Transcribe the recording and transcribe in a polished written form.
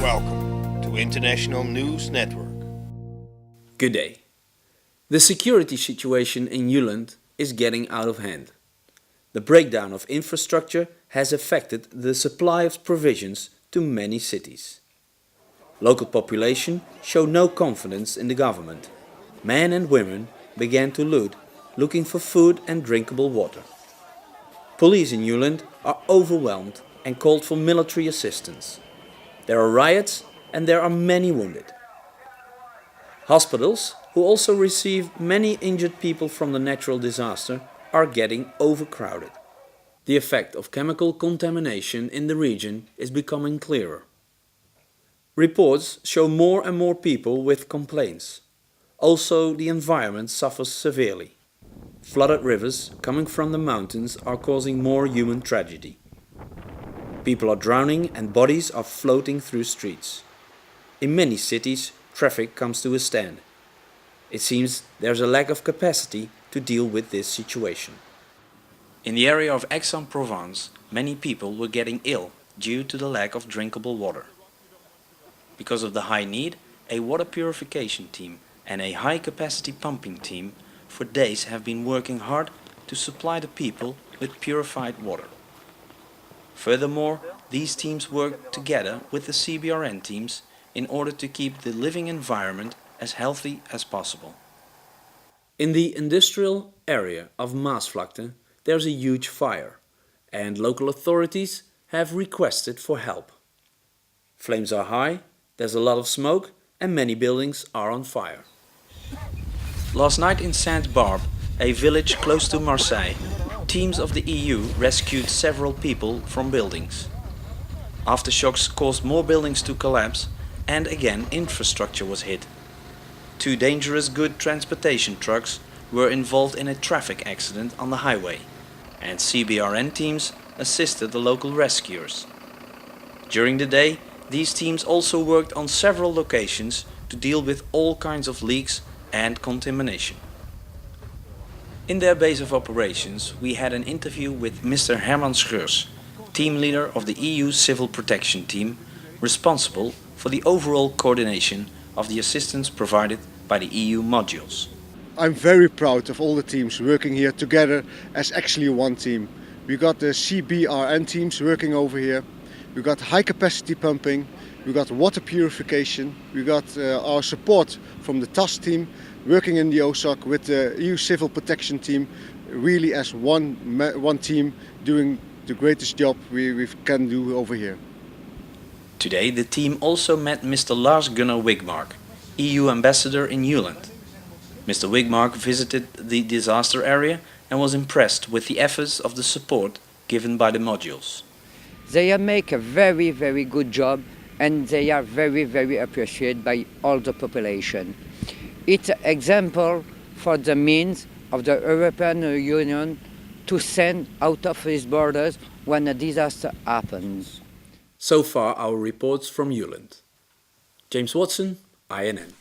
Welcome to International News Network. Good day. The security situation in Euland is getting out of hand. The breakdown of infrastructure has affected the supply of provisions to many cities. Local population show no confidence in the government. Men and women began to loot, looking for food and drinkable water. Police in Euland are overwhelmed and called for military assistance. There are riots and there are many wounded. Hospitals, who also receive many injured people from the natural disaster, are getting overcrowded. The effect of chemical contamination in the region is becoming clearer. Reports show more and more people with complaints. Also, the environment suffers severely. Flooded rivers coming from the mountains are causing more human tragedy. People are drowning and bodies are floating through streets. In many cities, traffic comes to a stand. It seems there's a lack of capacity to deal with this situation. In the area of Aix-en-Provence, many people were getting ill due to the lack of drinkable water. Because of the high need, a water purification team and a high-capacity pumping team for days have been working hard to supply the people with purified water. Furthermore, these teams work together with the CBRN teams in order to keep the living environment as healthy as possible. In the industrial area of Maasvlakte, there's a huge fire, and local authorities have requested for help. Flames are high, there's a lot of smoke, and many buildings are on fire. Last night in Sainte-Barbe, a village close to Marseille, teams of the EU rescued several people from buildings. Aftershocks caused more buildings to collapse, and again infrastructure was hit. 2 dangerous goods transportation trucks were involved in a traffic accident on the highway, and CBRN teams assisted the local rescuers. During the day, these teams also worked on several locations to deal with all kinds of leaks and contamination. In their base of operations, we had an interview with Mr. Herman Scheurs, team leader of the EU Civil Protection Team, responsible for the overall coordination of the assistance provided by the EU modules. I'm very proud of all the teams working here together as actually one team. We got the CBRN teams working over here, we got high capacity pumping, we got water purification, we got our support from the TAS team working in the OSOC with the EU Civil Protection Team, really as one team doing the greatest job we can do over here. Today the team also met Mr. Lars Gunnar Wigmark, EU Ambassador in Euland. Mr. Wigmark visited the disaster area and was impressed with the efforts of the support given by the modules. They make a very, very good job, and they are very, very appreciated by all the population. It's an example for the means of the European Union to send out of its borders when a disaster happens. So far our reports from Euland. James Watson, INN.